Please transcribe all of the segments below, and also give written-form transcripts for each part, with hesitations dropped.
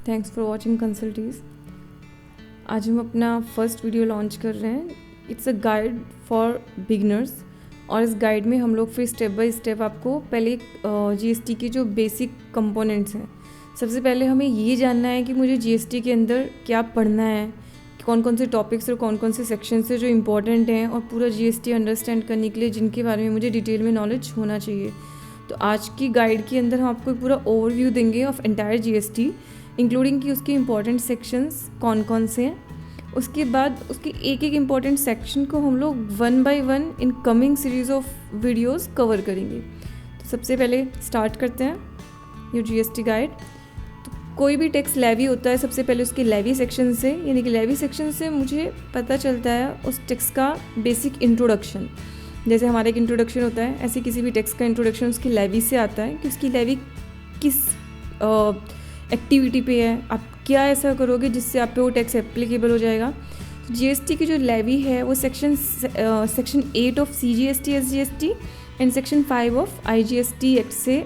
Thanks for watching कंसल्टीज। आज हम अपना फर्स्ट वीडियो लॉन्च कर रहे हैं। It's a guide for beginners और इस गाइड में हम लोग फिर स्टेप बाय स्टेप आपको पहले जीएसटी के जो बेसिक कंपोनेंट्स हैं, सबसे पहले हमें ये जानना है कि मुझे जीएसटी के अंदर क्या पढ़ना है, कौन कौन से टॉपिक्स और कौन कौन से सेक्शन से जो इम्पोर्टेंट हैं और पूरा जीएसटी अंडरस्टैंड करने के लिए जिनके बारे में मुझे डिटेल में नॉलेज होना चाहिए। तो आज की गाइड के अंदर हम आपको पूरा ओवरव्यू देंगे ऑफ एंटायर जीएसटी, इंक्लूडिंग कि उसके इम्पॉर्टेंट सेक्शंस कौन कौन से हैं। उसके बाद उसके एक एक इम्पॉर्टेंट सेक्शन को हम लोग 1 by 1 in coming series of videos cover करेंगे। तो सबसे पहले स्टार्ट करते हैं ये जीएसटी गाइड। तो कोई भी टैक्स लेवी होता है, सबसे पहले उसके लेवी सेक्शन से, यानी कि लेवी सेक्शन से मुझे पता चलता है उस टैक्स का बेसिक इंट्रोडक्शन। जैसे हमारा एक इंट्रोडक्शन होता है, ऐसे किसी भी टैक्स का इंट्रोडक्शन उसकी लेवी से आता है कि उसकी लेवी किस एक्टिविटी पे है, आप क्या ऐसा करोगे जिससे आप पे वो टैक्स एप्लीकेबल हो जाएगा। जीएसटी की जो लेवी है वो section 8 of CGST SGST and section 5 of IGST act से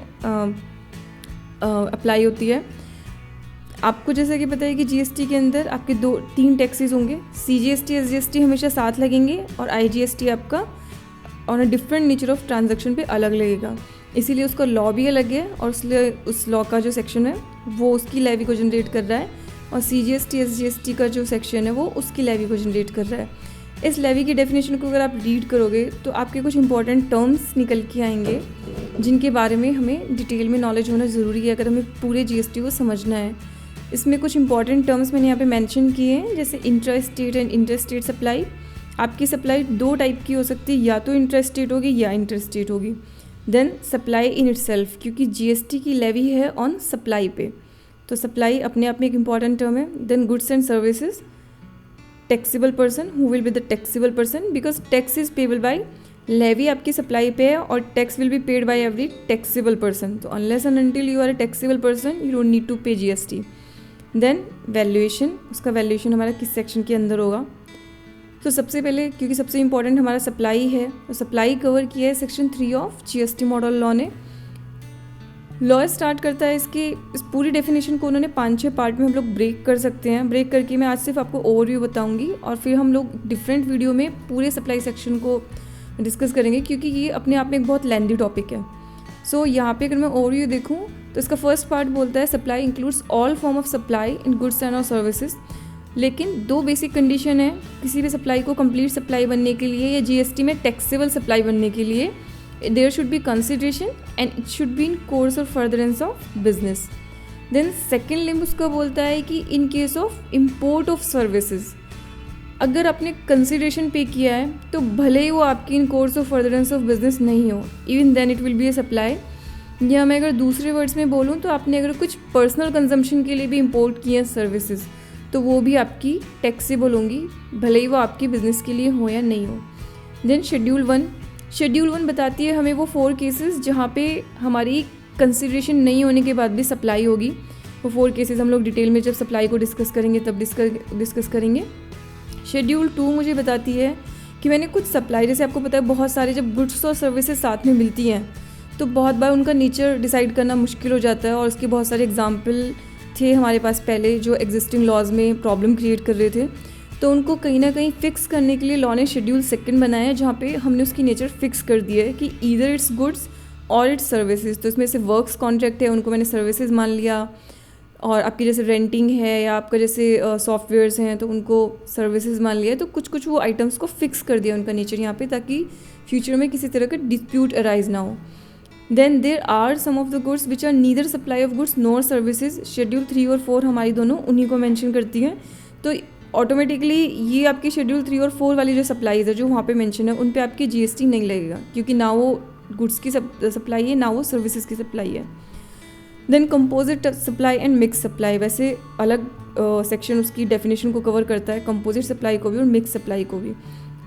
अप्लाई होती है। आपको जैसा कि पता है कि जीएसटी के अंदर आपके 2-3 टैक्सेस होंगे, सीजीएसटी एसजीएसटी हमेशा साथ लगेंगे और आईजीएसटी आपका on a different nature of transaction पे अलग लगेगा, इसीलिए उसका लॉ भी अलग है और इसलिए उस लॉ का जो सेक्शन है वो उसकी लेवी को जनरेट कर रहा है और सीजीएसटी एसजीएसटी का जो सेक्शन है वो उसकी लेवी को जनरेट कर रहा है। इस लेवी की डेफिनेशन को अगर आप रीड करोगे तो आपके कुछ इंपॉर्टेंट टर्म्स निकल के आएंगे जिनके बारे में हमें डिटेल में नॉलेज होना ज़रूरी है अगर हमें पूरे जीएसटी को समझना है। इसमें कुछ इंपॉर्टेंट टर्म्स मैंने यहाँ पे मेंशन किए हैं, जैसे intra state and inter state supply. आपकी सप्लाई 2 टाइप की हो सकती है, या तो इंट्रा स्टेट होगी या इंटर स्टेट होगी। देन सप्लाई इन इटसेल्फ, क्योंकि जीएसटी की लेवी है ऑन सप्लाई पे, तो सप्लाई अपने आप में एक इंपॉर्टेंट टर्म है। Then goods and services, taxable person, who will be the taxable person, because tax is payable by levy आपकी सप्लाई पे है और tax will be paid by every taxable person. तो unless and until you are a taxable person you don't need to पे GST. Then valuation, उसका valuation हमारा किस section के अंदर होगा। तो सबसे पहले क्योंकि सबसे इंपॉर्टेंट हमारा सप्लाई है, तो सप्लाई कवर किया है section 3 of GST model law ने। लॉ स्टार्ट करता है इस पूरी डेफिनेशन को उन्होंने 5-6 पार्ट में हम लोग ब्रेक कर सकते हैं। ब्रेक करके मैं आज सिर्फ आपको ओवरव्यू बताऊंगी और फिर हम लोग डिफरेंट वीडियो में पूरे सप्लाई सेक्शन को डिस्कस करेंगे, क्योंकि ये अपने आप में एक बहुत लेंथी टॉपिक है। सो यहाँ पे अगर मैं ओवरव्यू देखूँ तो इसका फर्स्ट पार्ट बोलता है supply includes all form of supply in goods and और सर्विसेज। लेकिन 2 बेसिक कंडीशन है किसी भी सप्लाई को कंप्लीट सप्लाई बनने के लिए या जीएसटी में टैक्सेबल सप्लाई बनने के लिए। There should be consideration and it should be in course or furtherance of business. Then second limb उसका बोलता है कि in case of import of services, अगर आपने कंसिडरेशन पे किया है तो भले ही वो आपकी in course of furtherance of business नहीं हो, even then it will be a supply. या मैं अगर दूसरे वर्ड्स में बोलूँ तो आपने अगर कुछ पर्सनल कंजम्पशन के लिए भी इम्पोर्ट किए हैं सर्विसेज, तो वो भी आपकी टैक्सेबल होंगी, भले ही वो आपकी बिज़नेस के लिए हो या नहीं हो। देन शेड्यूल 1 बताती है हमें वो 4 केसेस जहाँ पे हमारी कंसिडरेशन नहीं होने के बाद भी सप्लाई होगी। वो 4 केसेस हम लोग डिटेल में जब सप्लाई को डिस्कस करेंगे तब डिस्कस करेंगे। शेड्यूल 2 मुझे बताती है कि मैंने कुछ सप्लाई, जैसे आपको पता है बहुत सारे जब गुड्स और सर्विसेज साथ में मिलती हैं तो बहुत बार उनका नेचर डिसाइड करना मुश्किल हो जाता है और उसके बहुत सारे एग्जाम्पल थे हमारे पास पहले जो एग्जिस्टिंग लॉज में प्रॉब्लम क्रिएट कर रहे थे। तो उनको कहीं ना कहीं फिक्स करने के लिए लॉ ने शेड्यूल 2 बनाया है, जहाँ पे हमने उसकी नेचर फिक्स कर दिया है कि ईदर इट्स गुड्स और इट्स सर्विसेज। तो इसमें से वर्क्स कॉन्ट्रैक्ट है उनको मैंने सर्विसेज मान लिया, और आपकी जैसे रेंटिंग है या आपका जैसे सॉफ्टवेयर्स हैं तो उनको सर्विसेज मान लिया। तो कुछ वो आइटम्स को फिक्स कर दिया उनका नेचर यहाँ पे, ताकि फ्यूचर में किसी तरह का डिस्प्यूट अराइज ना हो। Then there are some of the goods which are neither supply of goods nor services. Schedule 3 और 4 हमारी दोनों उन्हीं को मेंशन करती हैं। तो ऑटोमेटिकली ये आपकी शेड्यूल 3 और 4 वाली जो सप्लाईज है जो वहाँ पे मेंशन है उन पे आपकी जीएसटी नहीं लगेगा, क्योंकि ना वो गुड्स की सप्लाई है ना वो सर्विसेज की सप्लाई है। Then composite supply and mix supply, वैसे अलग सेक्शन उसकी डेफिनेशन को कवर करता है, कंपोजिट सप्लाई को भी और मिक्स सप्लाई को भी।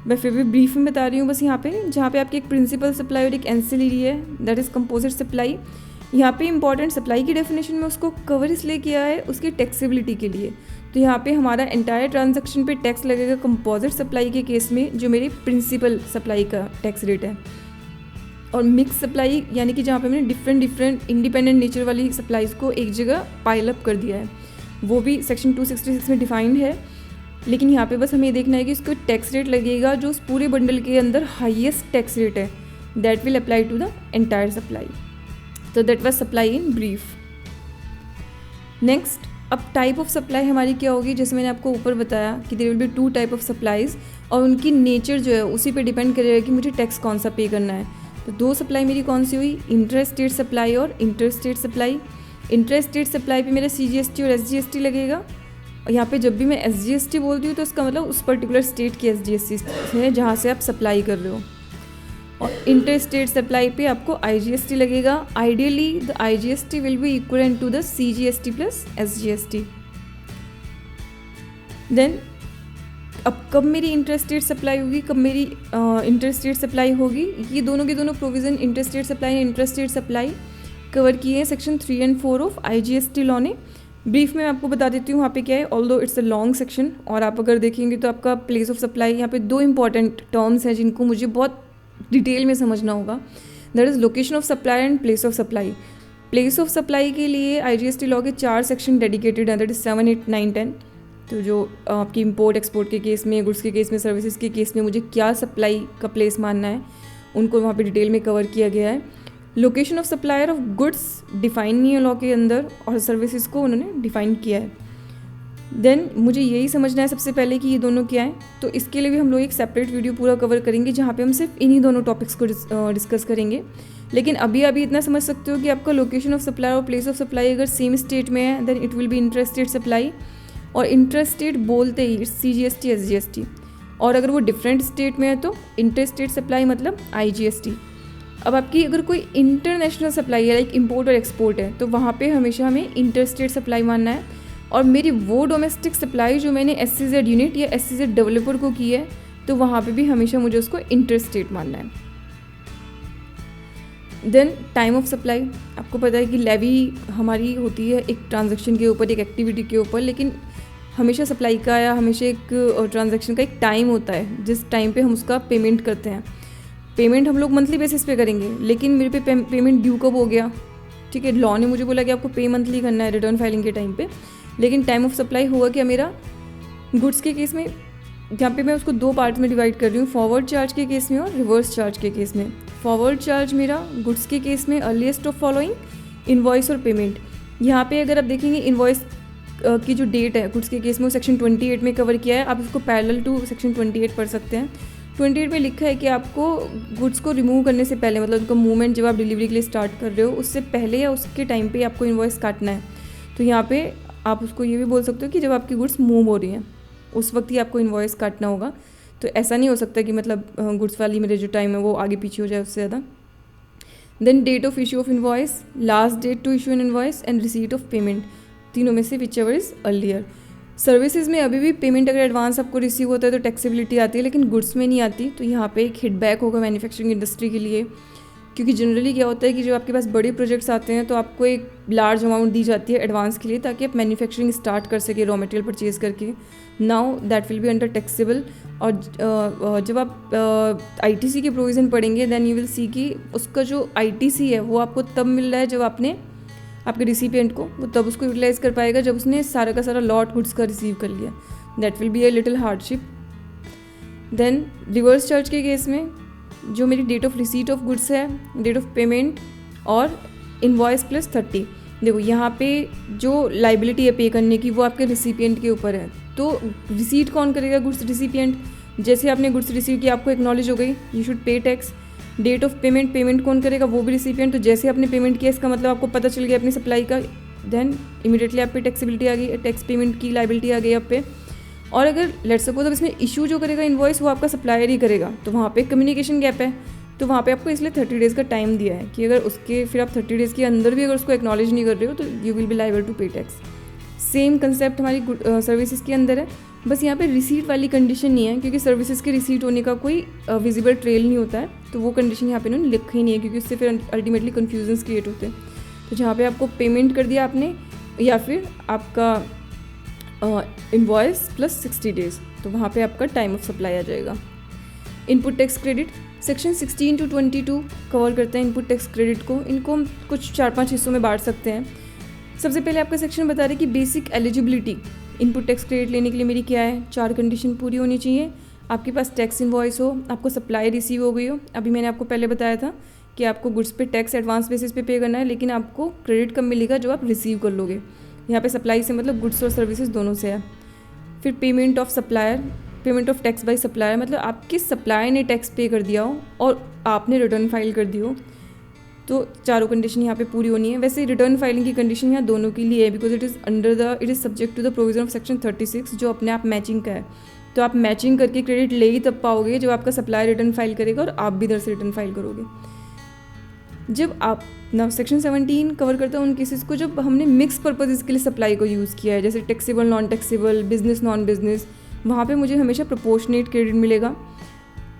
मैं फिर भी ब्रीफ में बता रही हूँ बस यहाँ पे, जहाँ पे आपकी एक प्रिंसिपल सप्लाई और एक एंसिलरी है, दैट इज़ कंपोजिट सप्लाई। यहाँ पे इंपॉर्टेंट सप्लाई की डेफिनेशन में उसको कवर इसलिए किया है उसकी टैक्सेबिलिटी के लिए। तो यहाँ पे हमारा एंटायर ट्रांजैक्शन पे टैक्स लगेगा कंपोजिट सप्लाई के केस में, जो मेरी प्रिंसिपल सप्लाई का टैक्स रेट है। और मिक्स सप्लाई यानी कि जहाँ पे मैंने डिफरेंट इंडिपेंडेंट नेचर वाली सप्लाईज़ को एक जगह पाइल अप कर दिया है। वो भी सेक्शन 266 में डिफाइंड है, लेकिन यहाँ पे बस हमें ये देखना है कि इसको टैक्स रेट लगेगा जो उस पूरे बंडल के अंदर हाईएस्ट टैक्स रेट है, that will apply to the entire supply. तो that was supply in brief. Next, अब टाइप ऑफ सप्लाई हमारी क्या होगी, जैसे मैंने आपको ऊपर बताया कि there will be 2 type of supplies, और उनकी नेचर जो है उसी पे डिपेंड करेगा कि मुझे टैक्स कौन सा पे करना है। तो 2 सप्लाई मेरी कौन सी हुई, इंटर स्टेट सप्लाई और inter state supply. Inter state supply पे मेरा CGST और SGST लगेगा, और यहाँ पे जब भी मैं SGST बोलती हूँ तो इसका मतलब उस पर्टिकुलर स्टेट की SGST है जहाँ से आप सप्लाई कर रहे हो। और इंटर स्टेट सप्लाई पे आपको IGST लगेगा। Ideally the IGST will be equal to the CGST plus SGST। Then अब कब मेरी इंटर स्टेट सप्लाई होगी, कब मेरी इंटर स्टेट सप्लाई होगी, ये दोनों के दोनों provision inter state supply and inter state supply cover किए हैं सेक्शन 3 और 4 ऑफ IGST लॉ ने। ब्रीफ में आपको बता देती हूँ वहाँ पे क्या है, although it's a long section, और आप अगर देखेंगे तो आपका प्लेस ऑफ सप्लाई, यहाँ पे 2 इंपॉर्टेंट टर्म्स हैं जिनको मुझे बहुत डिटेल में समझना होगा। That is location of supply and place of supply. Place of supply के लिए IGST लॉ के 4 सेक्शन डेडिकेटेड हैं, दैट इज़ 7, 8, 9, 10। तो जो आपकी इंपोर्ट एक्सपोर्ट के केस में, गुड्स के केस में, सर्विसेज के केस में मुझे क्या सप्लाई का प्लेस मानना है, उनको वहाँ पे डिटेल में कवर किया गया है। Location of supplier of goods define नहीं है लॉ के अंदर, और सर्विसेज को उन्होंने डिफाइन किया है। देन मुझे यही समझना है सबसे पहले कि ये दोनों क्या है, तो इसके लिए भी हम लोग एक सेपरेट वीडियो पूरा कवर करेंगे जहाँ पे हम सिर्फ इन्हीं दोनों टॉपिक्स को डिस्कस करेंगे। लेकिन अभी इतना समझ सकते हो कि आपका लोकेशन ऑफ सप्लाई और प्लेस ऑफ सप्लाई अगर सेम स्टेट में है then it will be inter state supply, और इंटर स्टेट बोलते ही CGST SGST, और अगर वो डिफरेंट स्टेट में है तो इंटर स्टेट सप्लाई मतलब IGST। अब आपकी अगर कोई इंटरनेशनल सप्लाई है लाइक इंपोर्ट और एक्सपोर्ट है तो वहाँ पे हमेशा हमें इंटर स्टेट सप्लाई मानना है, और मेरी वो डोमेस्टिक सप्लाई जो मैंने SCZ यूनिट या SCZ डेवलपर को की है तो वहाँ पे भी हमेशा मुझे उसको इंटर स्टेट मानना है। देन टाइम ऑफ सप्लाई, आपको पता है कि लेवी हमारी होती है एक ट्रांजैक्शन के ऊपर, एक एक्टिविटी के ऊपर, लेकिन हमेशा सप्लाई का या हमेशा एक ट्रांजैक्शन का एक टाइम होता है जिस टाइम पे हम उसका पेमेंट करते हैं। पेमेंट हम लोग मंथली बेसिस पे करेंगे, लेकिन मेरे पे पेमेंट ड्यू कब हो गया, ठीक है, लॉ ने मुझे बोला कि आपको पे मंथली करना है रिटर्न फाइलिंग के टाइम पे, लेकिन टाइम ऑफ सप्लाई होगा क्या मेरा गुड्स के केस में, यहाँ पे मैं उसको 2 पार्ट में डिवाइड कर रही हूँ, फॉरवर्ड चार्ज के केस में और रिवर्स चार्ज के केस में। फॉरवर्ड चार्ज मेरा गुड्स के केस में अर्लीस्ट ऑफ फॉलोइंग इनवॉइस और पेमेंट। यहाँ पे अगर आप देखेंगे इनवॉइस की जो डेट है गुड्स के केस में वो सेक्शन 28 में कवर किया है, आप इसको पैरेलल टू सेक्शन 28 पढ़ सकते हैं। 28 में लिखा है कि आपको गुड्स को रिमूव करने से पहले, मतलब उनका मूवमेंट जब आप डिलीवरी के लिए स्टार्ट कर रहे हो उससे पहले या उसके टाइम पे आपको इनवॉइस काटना है। तो यहाँ पे आप उसको ये भी बोल सकते हो कि जब आपकी गुड्स मूव हो रही हैं उस वक्त ही आपको इनवॉइस काटना होगा। तो ऐसा नहीं हो सकता कि मतलब गुड्स वाली मेरे जो टाइम है वो आगे पीछे हो जाए उससे ज़्यादा। Then date of issue of invoice, last date to issue an invoice and receipt of payment, तीनों में से whichever is earlier. Services में अभी भी पेमेंट अगर एडवांस आपको रिसीव होता है तो टैक्सेबिलिटी आती है, लेकिन गुड्स में नहीं आती। तो यहाँ पे एक हिटबैक होगा मैन्युफैक्चरिंग इंडस्ट्री के लिए, क्योंकि जनरली क्या होता है कि जब आपके पास बड़े प्रोजेक्ट्स आते हैं तो आपको एक लार्ज अमाउंट दी जाती है एडवांस के लिए ताकि आप मैन्युफैक्चरिंग स्टार्ट कर सके रॉ मटेरियल परचेज करके। Now that will be under taxable. और जब आप ITC के प्रोविज़न पढ़ेंगे देन यू विल सी कि उसका जो ITC है वो आपको तब मिल रहा है जब आपने आपके रिसिपिएंट को वो तब उसको यूटिलाइज़ कर पाएगा जब उसने सारा का सारा लॉट गुड्स का रिसीव कर लिया। That will be a little hardship. Then reverse charge के केस में जो मेरी date of receipt of goods है, डेट ऑफ पेमेंट और इनवॉइस प्लस 30, देखो यहाँ पे जो लाइबिलिटी है पे करने की वो आपके रिसिपिएंट के ऊपर है। तो रिसीट कौन करेगा, गुड्स रिसिपिएंट। जैसे आपने गुड्स रिसीव किया आपको एक्नॉलेज हो गई, you should pay tax. Date of payment, payment कौन करेगा, वो भी रिसिपिएंट। तो जैसे आपने पेमेंट किया इसका मतलब आपको पता चल गया अपनी सप्लाई का, देन इमीडिएटली आप पे टैक्सेबिलिटी आ गई, टैक्स पेमेंट की लाइबिलिटी आ गई आप पे। और अगर लेट्स सपोज अब इसमें इशू जो करेगा इनवॉइस वो आपका सप्लायर ही करेगा, तो वहाँ पे कम्युनिकेशन गैप है। तो वहाँ पे आपको इसलिए 30 डेज़ का टाइम दिया है कि अगर उसके फिर आप 30 डेज़ के अंदर भी अगर उसको एक्नॉलेज नहीं कर रहे हो तो you will be liable to pay tax. Same concept हमारी सर्विसेज के अंदर है, बस यहाँ पे रिसीट वाली कंडीशन नहीं है क्योंकि सर्विसेज के रिसीट होने का कोई विजिबल ट्रेल नहीं होता है। तो वो कंडीशन यहाँ पे इन्होंने लिखी ही नहीं है क्योंकि उससे फिर अल्टीमेटली कन्फ्यूजन्स क्रिएट होते हैं। तो जहाँ पे आपको पेमेंट कर दिया आपने या फिर आपका इनवॉइस प्लस 60 डेज़, तो वहाँ पे आपका टाइम ऑफ सप्लाई आ जाएगा। Input tax credit section 16 to 22 cover करते हैं इनपुट टैक्स क्रेडिट को। इनको हम कुछ 4-5 हिस्सों में बांट सकते हैं। सबसे पहले आपका सेक्शन बता रहा है कि basic eligibility input tax credit लेने के लिए मेरी क्या है, 4 कंडीशन पूरी होनी चाहिए। आपके पास टैक्स इनवॉइस हो, आपको सप्लाई रिसीव हो गई हो। अभी मैंने आपको पहले बताया था कि आपको गुड्स पे टैक्स एडवांस बेसिस पे पे करना है, लेकिन आपको क्रेडिट कब मिलेगा, जो आप रिसीव कर लोगे। यहाँ पे सप्लाई से मतलब गुड्स और सर्विसेज दोनों से है। फिर payment of supplier, payment of tax by supplier, मतलब आपके सप्लायर ने टैक्स पे कर दिया हो और आपने रिटर्न फाइल कर दी हो, तो चारों कंडीशन यहाँ पे पूरी होनी है। वैसे रिटर्न फाइलिंग की कंडीशन यहाँ दोनों के लिए है, because it is subject to the provision of section 36, जो अपने आप मैचिंग का है। तो आप मैचिंग करके क्रेडिट ले ही तब पाओगे जब आपका सप्लायर रिटर्न फाइल करेगा और आप भी इधर से रिटर्न फाइल करोगे। जब आप ना सेक्शन 17 कवर करता है उन केसेस को जब हमने मिक्स पर्पजेज़ के लिए सप्लाई को यूज़ किया है, जैसे taxable, non taxable, business, non business, वहाँ पे मुझे हमेशा प्रोपोर्शनेट क्रेडिट मिलेगा।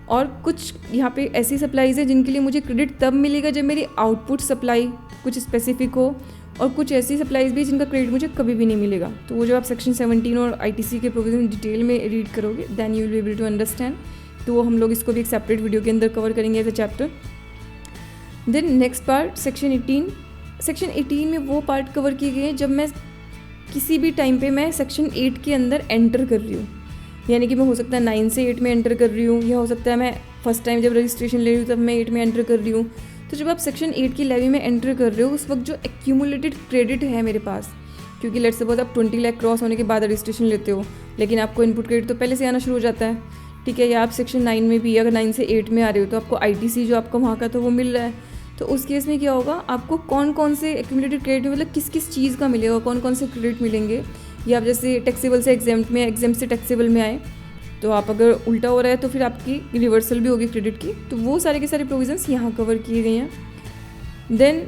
और कुछ यहाँ पे ऐसी सप्लाईज़ है जिनके लिए मुझे क्रेडिट तब मिलेगा जब मेरी आउटपुट सप्लाई कुछ स्पेसिफिक हो, और कुछ ऐसी सप्लाईज़ भी जिनका क्रेडिट मुझे कभी भी नहीं मिलेगा। तो वो जब आप सेक्शन 17 और ITC के प्रोविजन डिटेल में रीड करोगे then you will be able to understand. तो हम लोग इसको भी एक सेपरेट वीडियो के अंदर कवर करेंगे as a chapter. Then next part section 18। Section 18 में वो पार्ट कवर किए गए हैं जब मैं किसी भी टाइम पे मैं सेक्शन 8 के अंदर एंटर कर रही हूँ, यानी कि मैं हो सकता है 9 से 8 में एंटर कर रही हूँ, या हो सकता है मैं फर्स्ट टाइम जब रजिस्ट्रेशन ले रही हूँ तब मैं 8 में एंटर कर रही हूँ। तो जब आप सेक्शन 8 की लेवी में एंटर कर रहे हो उस वक्त जो एक्यूमुलेटेड क्रेडिट है मेरे पास, क्योंकि लेट्स सपोज आप 20 लाख क्रॉस होने के बाद रजिस्ट्रेशन लेते हो, लेकिन आपको इनपुट क्रेडिट तो पहले से आना शुरू हो जाता है, ठीक है। या आप सेक्शन 9 में भी अगर 9 से 8 में आ रहे हो तो आपको ITC जो आपका वहाँ का तो वो मिल रहा है। तो उस केस में क्या होगा, आपको कौन कौन से एक्यूमुलेटेड क्रेडिट मतलब किस किस चीज़ का मिलेगा, कौन कौन से क्रेडिट मिलेंगे। या आप जैसे टैक्सेबल से एग्जेम्प्ट में, एग्जेम्प्ट से टैक्सेबल में आए, तो आप अगर उल्टा हो रहा है तो फिर आपकी रिवर्सल भी होगी क्रेडिट की। तो वो सारे के सारे प्रोविजंस यहाँ कवर किए गए हैं। देन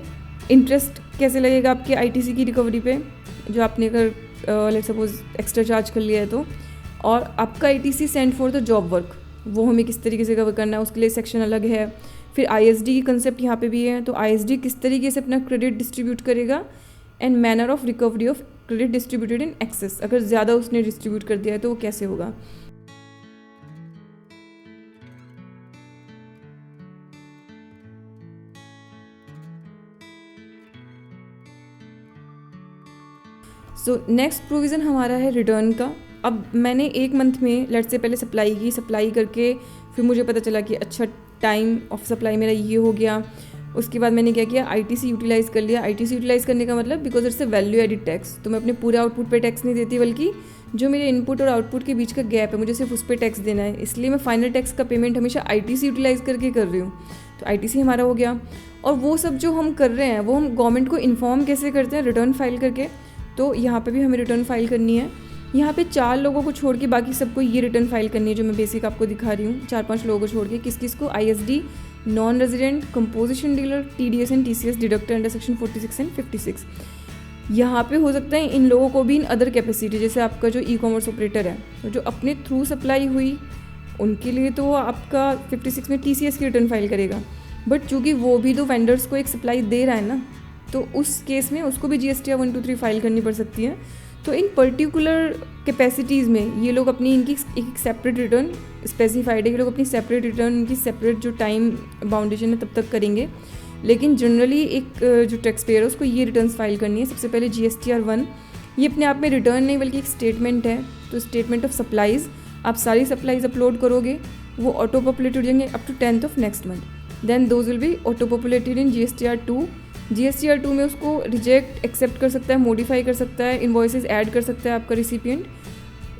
इंटरेस्ट कैसे लगेगा आपके ITC की रिकवरी पे, जो आपने अगर लेट्स सपोज एक्स्ट्रा चार्ज कर लिया है तो, और आपका ITC send for the job work, वो हमें किस तरीके से कवर करना है उसके लिए सेक्शन अलग है। फिर ISD की कंसेप्ट यहाँ पे भी है, तो ISD किस तरीके से अपना क्रेडिट डिस्ट्रीब्यूट करेगा, and manner of recovery of credit distributed in excess, अगर ज़्यादा उसने डिस्ट्रीब्यूट कर दिया है तो वो कैसे होगा। सो नेक्स्ट प्रोविज़न हमारा है रिटर्न का। अब मैंने 1 मंथ में लेट्स से पहले सप्लाई करके फिर मुझे पता चला कि अच्छा टाइम ऑफ सप्लाई मेरा ये हो गया। उसके बाद मैंने क्या किया, ITC यूटिलाइज़ कर लिया। ITC यूटिलाइज़ करने का मतलब because it's a value added tax, तो मैं अपने पूरे आउटपुट पे टैक्स नहीं देती, बल्कि जो मेरे इनपुट और आउटपुट के बीच का गैप है मुझे सिर्फ उस पर टैक्स देना है। इसलिए मैं फाइनल टैक्स का पेमेंट हमेशा ITC यूटिलाइज़ करके कर रही हूँ। तो ITC हमारा हो गया। और वो सब जो हम कर रहे हैं वो हम गवर्नमेंट को इन्फॉर्म कैसे करते हैं, रिटर्न फाइल करके। तो यहाँ पे भी हमें रिटर्न फाइल करनी है। यहाँ पे 4 लोगों को छोड़ के बाकी सबको ये रिटर्न फाइल करनी है जो मैं बेसिक आपको दिखा रही हूँ। 4-5 लोगों को छोड़ के किस किस को, ISD, non resident, composition dealer, TDS and TCS deductor under section 46 and 56। यहाँ पे हो सकता है इन लोगों को भी इन अदर कैपेसिटी, जैसे आपका जो ई-कॉमर्स ऑपरेटर है तो जो अपने थ्रू सप्लाई हुई उनके लिए तो आपका 56 में TCS की रिटर्न फाइल करेगा। बट चूँकि वो भी तो वेंडर्स को एक सप्लाई दे रहा है ना, तो उस केस में उसको भी GST 123 फाइल करनी पड़ सकती है। तो इन पर्टिकुलर कैपेसिटीज़ में ये लोग अपनी इनकी एक सेपरेट रिटर्न स्पेसिफाइड है, ये लोग अपनी सेपरेट रिटर्न, इनकी सेपरेट जो टाइम बाउंडेशन है तब तक करेंगे। लेकिन जनरली एक जो टैक्स पेयर है उसको ये रिटर्न्स फाइल करनी है। सबसे पहले GSTR 1, ये अपने आप में रिटर्न नहीं बल्कि एक स्टेटमेंट है। तो स्टेटमेंट ऑफ सप्लाईज़, आप सारी सप्लाईज अपलोड करोगे, वो ऑटो पॉपुलेट हो जाएंगे up to 10th of next month. Then those will be auto populated in GSTR 2। GSTR 2 में उसको रिजेक्ट, एक्सेप्ट कर सकता है, मॉडिफाई कर सकता है, इन्वॉइसेस ऐड कर सकता है आपका रिसिपिएंट।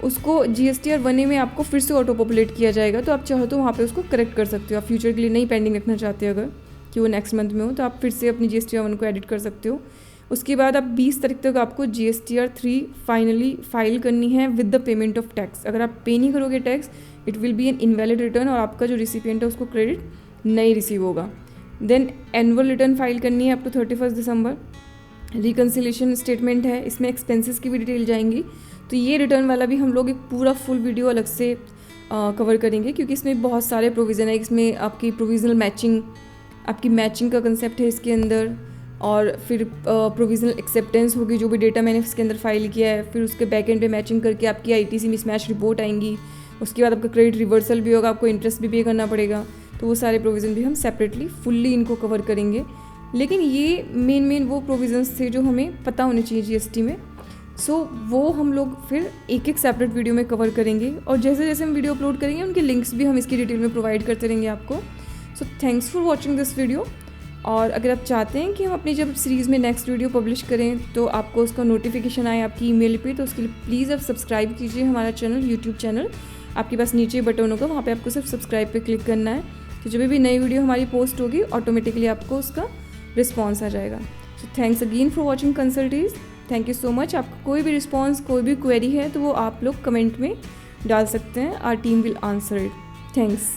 उसको GSTR 1 में आपको फिर से ऑटो पॉपुलेट किया जाएगा, तो आप चाहो तो वहाँ पे उसको करेक्ट कर सकते हो। आप फ्यूचर के लिए नहीं पेंडिंग रखना चाहते अगर कि वो नेक्स्ट मंथ में हो, तो आप फिर से अपनी GSTR 1 को एडिट कर सकते हो। उसके बाद आप 20 तारीख तक आपको GSTR 3 फाइनली फाइल करनी है with the payment of tax. अगर आप पे नहीं करोगे tax, it will B N invalid return और आपका जो रिसिपिएंट है उसको क्रेडिट नहीं रिसीव होगा। देन एनुअल रिटर्न फाइल करनी है अप टू 31 दिसंबर। रिकन्सिलेशन स्टेटमेंट है, इसमें एक्सपेंसेस की भी डिटेल जाएंगी। तो ये रिटर्न वाला भी हम लोग एक पूरा फुल वीडियो अलग से कवर करेंगे, क्योंकि इसमें बहुत सारे प्रोविज़न है। इसमें आपकी प्रोविजनल मैचिंग, आपकी मैचिंग का कंसेप्ट है इसके अंदर, और फिर प्रोविजनल एक्सेप्टेंस होगी जो भी डेटा मैंने इसके अंदर फाइल किया है। फिर उसके बैक एंड पे मैचिंग करके आपकी ITC मिसमैच रिपोर्ट आएंगी। उसके बाद आपका क्रेडिट रिवर्सल भी होगा, आपको इंटरेस्ट भी पे करना पड़ेगा। तो वो सारे प्रोविज़न भी हम सेपरेटली फुल्ली इनको कवर करेंगे लेकिन ये मेन वो प्रोविजंस थे जो हमें पता होने चाहिए जीएसटी में। सो वो हम लोग फिर एक सेपरेट वीडियो में कवर करेंगे, और जैसे जैसे हम वीडियो अपलोड करेंगे उनके लिंक्स भी हम इसकी डिटेल में प्रोवाइड करते रहेंगे आपको। So thanks for watching this video. और अगर आप चाहते हैं कि हम अपनी जब सीरीज़ में नेक्स्ट वीडियो पब्लिश करें तो आपको उसका नोटिफिकेशन आए आपकी ईमेल पे, तो उसके लिए प्लीज़ आप सब्सक्राइब कीजिए हमारा चैनल, यूट्यूब चैनल। आपके पास नीचे बटन होगा, वहाँ पे आपको सिर्फ सब्सक्राइब पे क्लिक करना है, तो जब भी नई वीडियो हमारी पोस्ट होगी ऑटोमेटिकली आपको उसका रिस्पॉन्स आ जाएगा। So thanks again for watching Consultease. Thank you so much. आपका कोई भी रिस्पॉन्स, कोई भी क्वेरी है तो वो आप लोग कमेंट में डाल सकते हैं। Our team will answer it. Thanks.